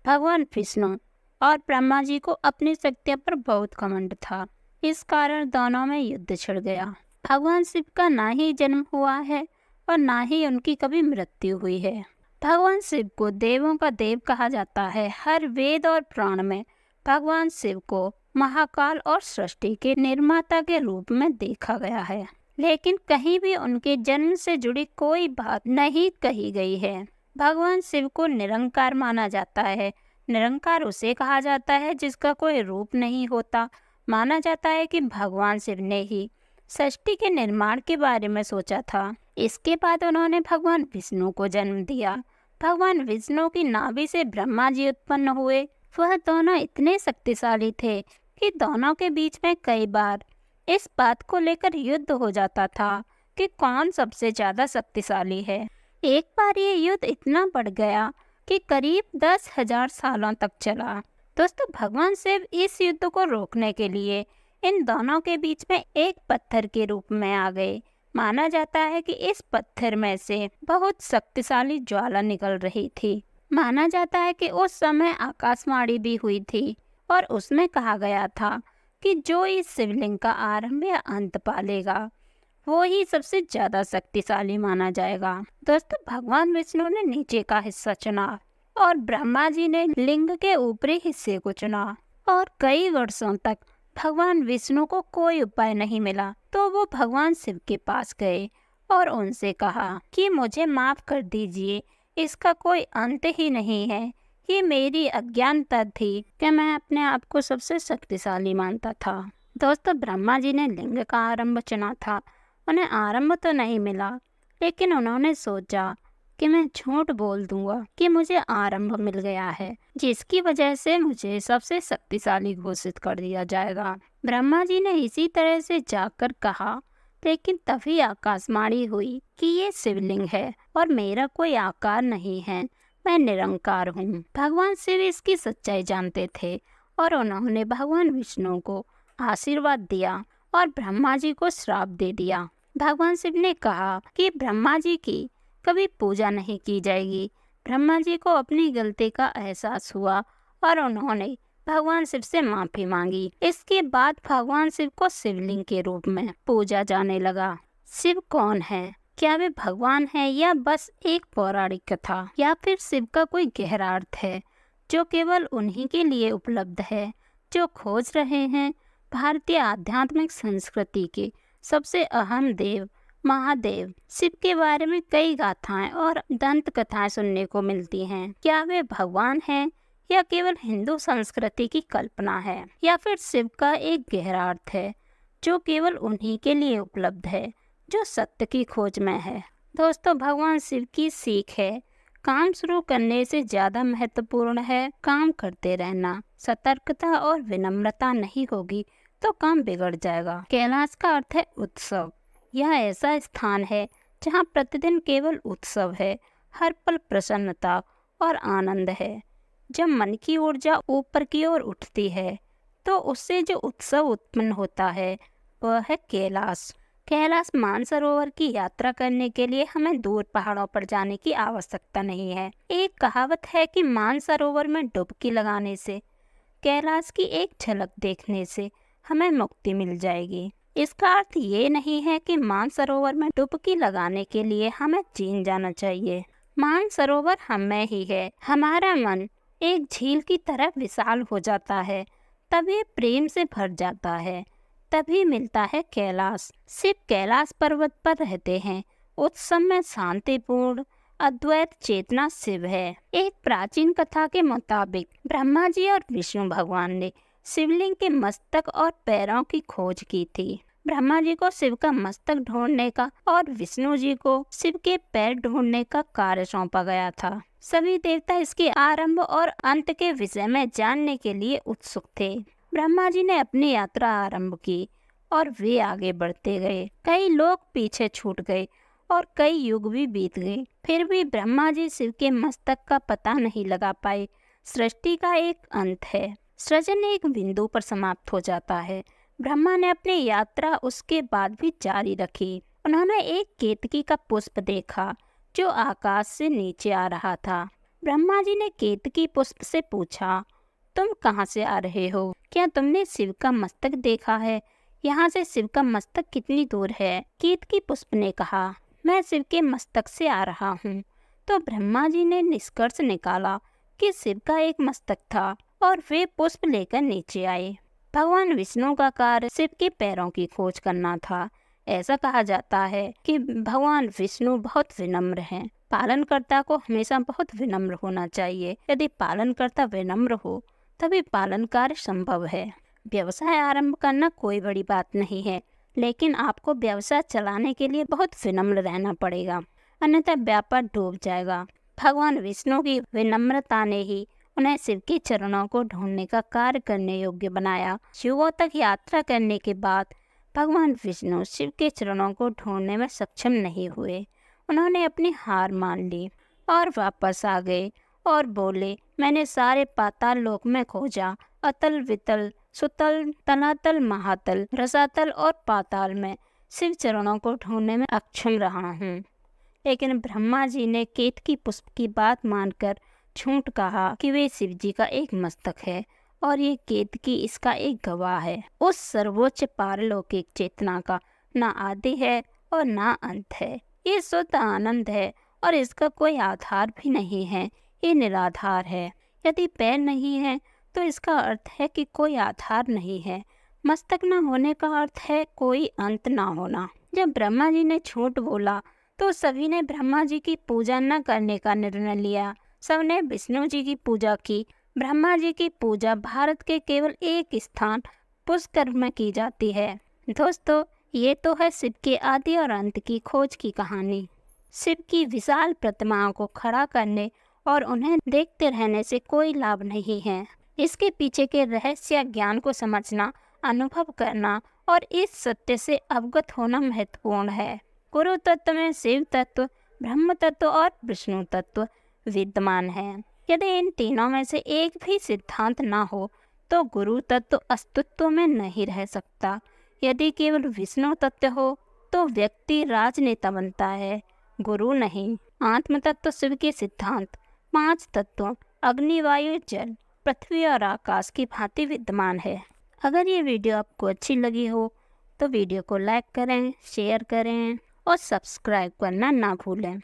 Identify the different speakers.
Speaker 1: भगवान विष्णु और ब्रह्मा जी को अपनी शक्तियों पर बहुत घमंड था। इस कारण दोनों में युद्ध छिड़ गया। भगवान शिव का ना ही जन्म हुआ है और ना ही उनकी कभी मृत्यु हुई है। भगवान शिव को देवों का देव कहा जाता है। हर वेद और पुराण में भगवान शिव को महाकाल और सृष्टि के निर्माता के रूप में देखा गया है, लेकिन कहीं भी उनके जन्म से जुड़ी कोई बात नहीं कही गई है। भगवान शिव को निरंकार माना जाता है। निरंकार उसे कहा जाता है जिसका कोई रूप नहीं होता। माना जाता है कि भगवान शिव ने ही सृष्टि के निर्माण के बारे में सोचा था। इसके बाद उन्होंने भगवान विष्णु को जन्म दिया। भगवान विष्णु की नाभि से ब्रह्मा जी उत्पन्न हुए। वह दोनों इतने शक्तिशाली थे कि दोनों के बीच में कई बार इस बात को लेकर युद्ध हो जाता था कि कौन सबसे ज्यादा शक्तिशाली है। एक बार ये युद्ध इतना बढ़ गया कि करीब 10,000 सालों तक चला। दोस्तों, भगवान शिव इस युद्ध को रोकने के लिए इन दोनों के बीच में एक पत्थर के रूप में आ गए। माना जाता है कि इस पत्थर में से बहुत शक्तिशाली ज्वाला निकल रही थी। माना जाता है कि उस समय आकाशवाणी भी हुई थी और उसमें कहा गया था कि जो इस शिवलिंग का आरंभ या अंत पालेगा वो ही सबसे ज्यादा शक्तिशाली माना जाएगा। दोस्तों, भगवान विष्णु ने नीचे का हिस्सा चुना और ब्रह्मा जी ने लिंग के ऊपरी हिस्से को चुना। और कई वर्षों तक भगवान विष्णु को कोई उपाय नहीं मिला, तो वो भगवान शिव के पास गए और उनसे कहा कि मुझे माफ कर दीजिए, इसका कोई अंत ही नहीं है। ये मेरी अज्ञानता थी कि मैं अपने आप को सबसे शक्तिशाली मानता था। दोस्तों, ब्रह्मा जी ने लिंग का आरंभ चुना था। उन्हें आरंभ तो नहीं मिला, लेकिन उन्होंने सोचा कि मैं झूठ बोल दूंगा कि मुझे आरंभ मिल गया है, जिसकी वजह से मुझे सबसे शक्तिशाली घोषित कर दिया जाएगा। ब्रह्मा जी ने इसी तरह से जाकर कहा, लेकिन तभी आकाशवाणी हुई कि ये शिवलिंग है और मेरा कोई आकार नहीं है, मैं निरंकार हूँ। भगवान शिव इसकी सच्चाई जानते थे और उन्होंने भगवान विष्णु को आशीर्वाद दिया और ब्रह्मा जी को श्राप दे दिया। भगवान शिव ने कहा कि ब्रह्मा जी की कभी पूजा नहीं की जाएगी। ब्रह्मा जी को अपनी गलती का एहसास हुआ और उन्होंने भगवान शिव से माफी मांगी। इसके बाद भगवान शिव को शिवलिंग के रूप में पूजा जाने लगा। शिव कौन है? क्या वे भगवान है या बस एक पौराणिक कथा, या फिर शिव का कोई गहरा अर्थ है जो केवल उन्हीं के लिए उपलब्ध है जो खोज रहे हैं? भारतीय आध्यात्मिक संस्कृति के सबसे अहम देव महादेव शिव के बारे में कई गाथाएं और दंत कथाएं सुनने को मिलती हैं। क्या वे भगवान हैं या केवल हिंदू संस्कृति की कल्पना है, या फिर शिव का एक गहरा अर्थ है जो केवल उन्हीं के लिए उपलब्ध है जो सत्य की खोज में है? दोस्तों, भगवान शिव की सीख है, काम शुरू करने से ज्यादा महत्वपूर्ण है काम करते रहना। सतर्कता और विनम्रता नहीं होगी तो काम बिगड़ जाएगा। कैलाश का अर्थ है उत्सव। यह ऐसा स्थान है जहाँ प्रतिदिन केवल उत्सव है, हर पल प्रसन्नता और आनंद है। जब मन की ऊर्जा ऊपर की ओर उठती है तो उससे जो उत्सव उत्पन्न होता है वह है कैलाश। कैलाश मानसरोवर की यात्रा करने के लिए हमें दूर पहाड़ों पर जाने की आवश्यकता नहीं है। एक कहावत है कि मानसरोवर में डुबकी लगाने से, कैलाश की एक झलक देखने से हमें मुक्ति मिल जाएगी। इसका अर्थ ये नहीं है कि मानसरोवर में डुबकी लगाने के लिए हमें चीन जाना चाहिए। मानसरोवर हम में ही है। हमारा मन एक झील की तरह विशाल हो जाता है, तभी प्रेम से भर जाता है, तभी मिलता है कैलाश। शिव कैलाश पर्वत पर रहते हैं। उस समय शांतिपूर्ण अद्वैत चेतना शिव है। एक प्राचीन कथा के मुताबिक ब्रह्मा जी और विष्णु भगवान ने शिवलिंग के मस्तक और पैरों की खोज की थी। ब्रह्मा जी को शिव का मस्तक ढूंढने का और विष्णु जी को शिव के पैर ढूंढने का कार्य सौंपा गया था। सभी देवता इसके आरंभ और अंत के विषय में जानने के लिए उत्सुक थे। ब्रह्मा जी ने अपनी यात्रा आरंभ की और वे आगे बढ़ते गए। कई लोग पीछे छूट गए और कई युग भी बीत गए, फिर भी ब्रह्मा जी शिव के मस्तक का पता नहीं लगा पाए। सृष्टि का एक अंत है, सृजन एक बिंदु पर समाप्त हो जाता है। ब्रह्मा ने अपनी यात्रा उसके बाद भी जारी रखी। उन्होंने एक केतकी का पुष्प देखा जो आकाश से नीचे आ रहा था। ब्रह्मा जी ने केतकी पुष्प से पूछा, तुम कहाँ से आ रहे हो? क्या तुमने शिव का मस्तक देखा है? यहाँ से शिव का मस्तक कितनी दूर है? केतकी पुष्प ने कहा, मैं शिव के मस्तक से आ रहा हूँ। तो ब्रह्मा जी ने निष्कर्ष निकाला कि शिव का एक मस्तक था और वे पुष्प लेकर नीचे आए। भगवान विष्णु का कार्य शिव के पैरों की खोज करना था। ऐसा कहा जाता है कि भगवान विष्णु बहुत विनम्र हैं। पालनकर्ता को हमेशा बहुत विनम्र होना चाहिए। यदि पालनकर्ता विनम्र हो तभी पालन कार्य संभव है। व्यवसाय आरंभ करना कोई बड़ी बात नहीं है, लेकिन आपको व्यवसाय चलाने के लिए बहुत विनम्र रहना पड़ेगा, अन्यथा व्यापार डूब जाएगा। भगवान विष्णु की विनम्रता ने ही उन्हें शिव के चरणों को ढूंढने का कार्य करने योग्य बनाया। युगों तक यात्रा करने के बाद भगवान विष्णु शिव के चरणों को ढूंढने में सक्षम नहीं हुए। उन्होंने अपनी हार मान ली और वापस आ गए और बोले, मैंने सारे पाताल लोक में खोजा, अतल वितल सुतल तलातल महातल रसातल और पाताल में शिव चरणों को ढूंढने में अक्षम रहा हूँ। लेकिन ब्रह्मा जी ने केतकी पुष्प की बात मानकर झूठ कहा कि वे शिव जी का एक मस्तक है और ये केतकी इसका एक गवाह है। उस सर्वोच्च पारलौकिक चेतना का ना आदि है और ना अंत है। ये शुद्ध आनंद है और इसका कोई आधार भी नहीं है। ये निराधार है। यदि पैर नहीं है तो इसका अर्थ है कि कोई आधार नहीं है। मस्तक न होने का अर्थ है कोई अंत ना होना। जब ब्रह्मा जी ने झूठ बोला तो सभी ने ब्रह्मा जी की पूजा न करने का निर्णय लिया। सबने विष्णु जी की पूजा की। ब्रह्मा जी की पूजा भारत के केवल एक स्थान पुष्कर में की जाती है। दोस्तों, ये तो है शिव के आदि और अंत की खोज की कहानी। शिव की विशाल प्रतिमाओं को खड़ा करने और उन्हें देखते रहने से कोई लाभ नहीं है। इसके पीछे के रहस्य ज्ञान को समझना, अनुभव करना और इस सत्य से अवगत होना महत्वपूर्ण है। गुरु तत्व में शिव तत्व, ब्रह्म तत्व और विष्णु तत्व विद्यमान है। यदि इन तीनों में से एक भी सिद्धांत ना हो तो गुरु तत्व अस्तित्व में नहीं रह सकता। यदि केवल विष्णु तत्व हो तो व्यक्ति राजनेता बनता है, गुरु नहीं। आत्म तत्व शिव के सिद्धांत 5 तत्वों अग्नि, वायु, जल, पृथ्वी और आकाश की भांति विद्यमान है। अगर ये वीडियो आपको अच्छी लगी हो तो वीडियो को लाइक करें, शेयर करें और सब्सक्राइब करना ना भूलें।